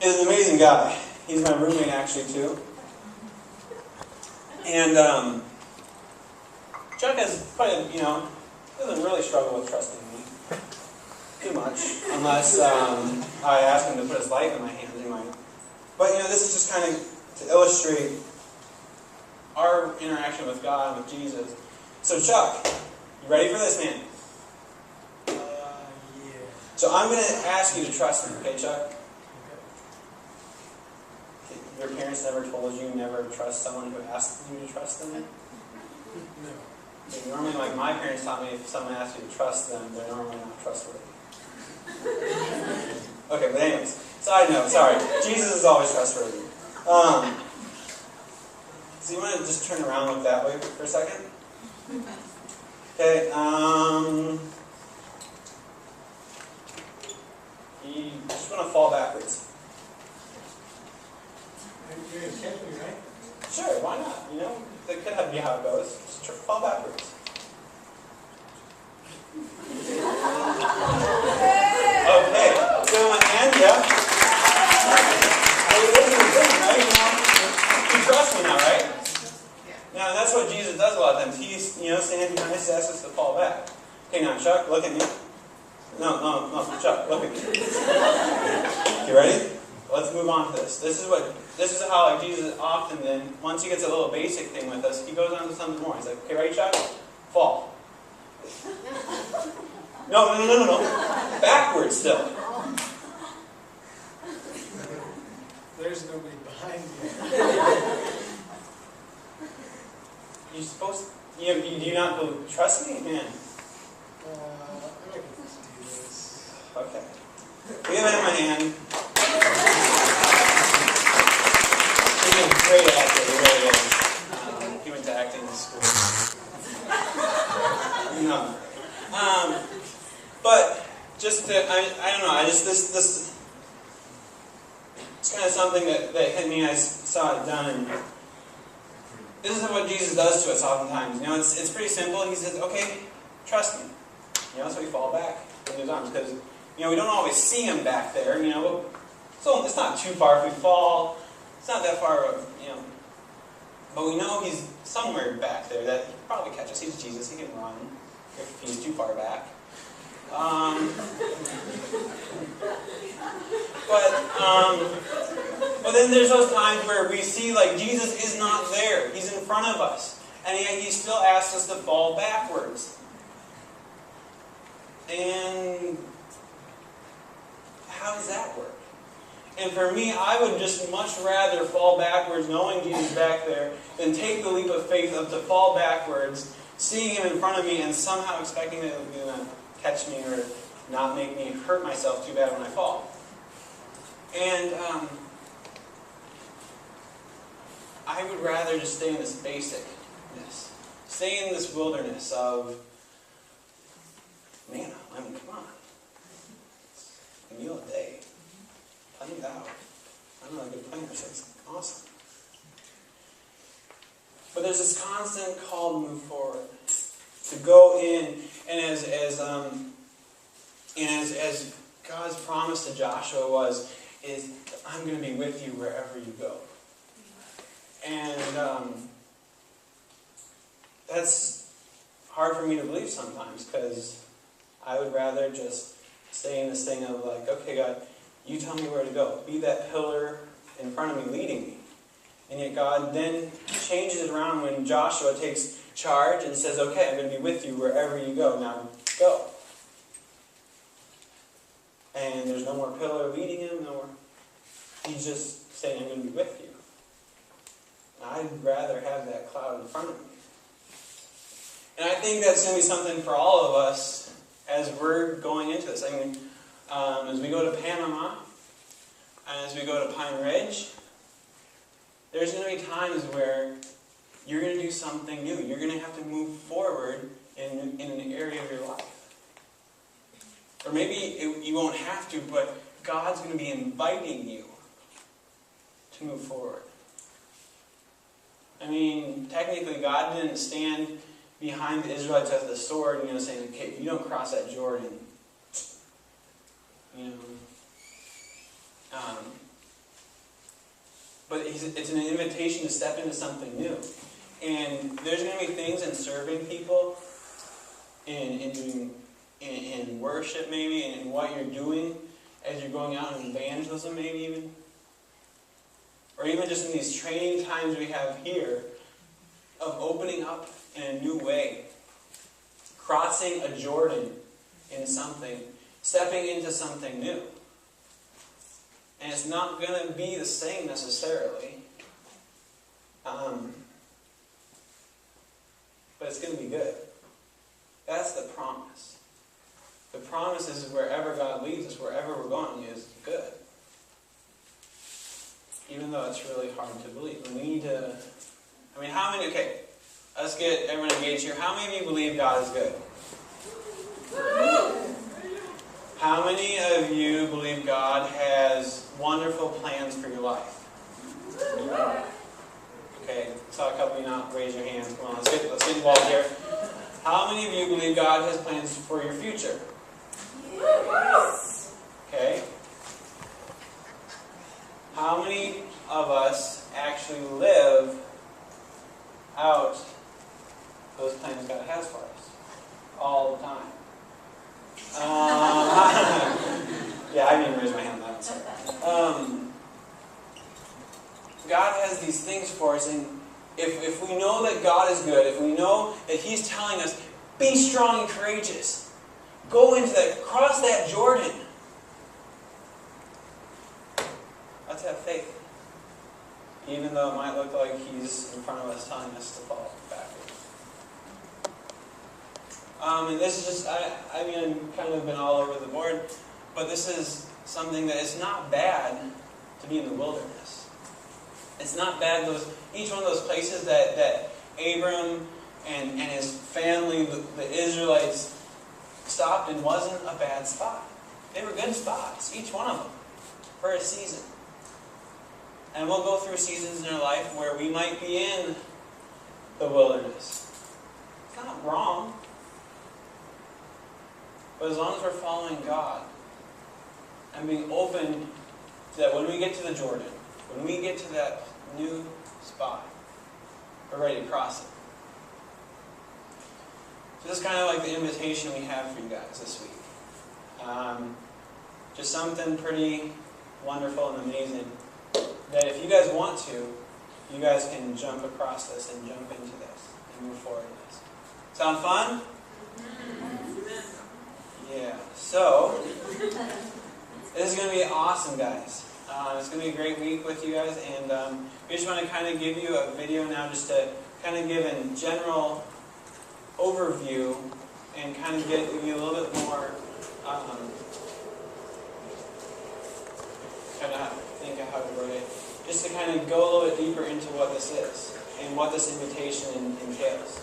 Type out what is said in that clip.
is an amazing guy. He's my roommate actually too. And Chuck has doesn't really struggle with trusting me too much, unless I ask him to put his life in my hands. But this is just kind of to illustrate our interaction with God and with Jesus. So Chuck, you ready for this, man? Yeah. So I'm going to ask you to trust me, okay, Chuck? Okay. Your parents never told you never trust someone who asks you to trust them? No. Okay, normally, like my parents taught me, if someone asks you to trust them, they're normally not trustworthy. Okay, but anyways, side note, sorry. Jesus is always trustworthy. So you want to just turn around and look that way for a second? Okay, you just want to fall backwards. You're going to catch me, right? Sure, why not? That could be how it goes. Just fall backwards. Okay, give him a hand, yeah. Hey, this is the thing, right? You trust me now, right? Now, that's what Jesus does a lot of times. He's, standing behind us, asks us to fall back. Okay, now, Chuck, look at me. No, Chuck, look at me. You ready? Let's move on to this. This is how Jesus often then, once he gets a little basic thing with us, he goes on to something more. He's like, okay, ready, Chuck? Fall. No. Backwards still. There's nobody behind you. You're supposed to, do you not trust me? Man. I can do this. Okay. We have it in my hand. He's a great actor, he really is. He went to acting school. No. But just to, I don't know, this it's kind of something that hit me. I saw it done, and this is what Jesus does to us oftentimes. It's pretty simple. He says, okay, trust me. So we fall back in his arms, because we don't always see him back there. So it's not too far if we fall. It's not that far, but we know he's somewhere back there that he can probably catch us. He's Jesus. He can run if he's too far back. But then there's those times where we see like Jesus is not there. He's in front of us. And yet he still asks us to fall backwards. And how does that work? And for me, I would just much rather fall backwards knowing Jesus back there than take the leap of faith of to fall backwards, seeing him in front of me and somehow expecting that he's going to catch me or not make me hurt myself too bad when I fall. And I would rather just stay in this basicness. Stay in this wilderness of manna. Come on. A meal a day. Planned out. I'm not a good planner, so it's awesome. But there's this constant call to move forward. To go in, and as God's promise to Joshua is I'm going to be with you wherever you go. And that's hard for me to believe sometimes, because I would rather just stay in this thing of like, okay, God, you tell me where to go. Be that pillar in front of me, leading me. And yet God then changes it around when Joshua takes charge and says, okay, I'm going to be with you wherever you go. Now, go. And there's no more pillar leading him, no more. He's just saying, I'm going to be with you. I'd rather have that cloud in front of me. And I think that's going to be something for all of us as we're going into this. As we go to Panama, and as we go to Pine Ridge, there's going to be times where you're going to do something new. You're going to have to move forward in an area of your life. Or maybe you won't have to, but God's going to be inviting you to move forward. Technically, God didn't stand behind the Israelites with the sword, saying, okay, if you don't cross that but it's an invitation to step into something new. And there's going to be things in serving people, in worship maybe, and in what you're doing as you're going out in evangelism maybe even. Or even just in these training times we have here, of opening up in a new way. Crossing a Jordan in something, stepping into something new. And it's not going to be the same necessarily. But it's going to be good. That's the promise. The promise is wherever God leads us, wherever we're going, is good. Even though it's really hard to believe. We need to... how many... Okay, let's get everyone engaged here. How many of you believe God is good? How many of you believe God has wonderful plans for your life? Okay, saw a couple of you not raise your hands. Come on, let's get involved here. How many of you believe God has plans for your future? Okay. How many of us actually live out those plans God has for us? All the time. Yeah, I didn't even raise my hand on that. Sorry. God has these things for us, and if we know that God is good, if we know that He's telling us, be strong and courageous, go into that, cross that Jordan. Let's have faith. Even though it might look like He's in front of us telling us to fall backwards. And this is just, I've kind of been all over the board, but this is something that it's not bad to be in the wilderness. It's not bad, each one of those places that Abram and his family, the Israelites, stopped in wasn't a bad spot. They were good spots, each one of them, for a season. And we'll go through seasons in our life where we might be in the wilderness. It's not wrong. But as long as we're following God and being open to that, when we get to the Jordan, when we get to that new spot, we're ready to cross it. So this is kind of like the invitation we have for you guys this week. Just something pretty wonderful and amazing that if you guys want to, you guys can jump across this and jump into this and move forward in this. Sound fun? Yeah. So, this is going to be awesome, guys. It's going to be a great week with you guys, and we just want to kind of give you a video now just to kind of give a general overview and kind of give you a little bit more kind of think of how to word it, just to kind of go a little bit deeper into what this is and what this invitation entails.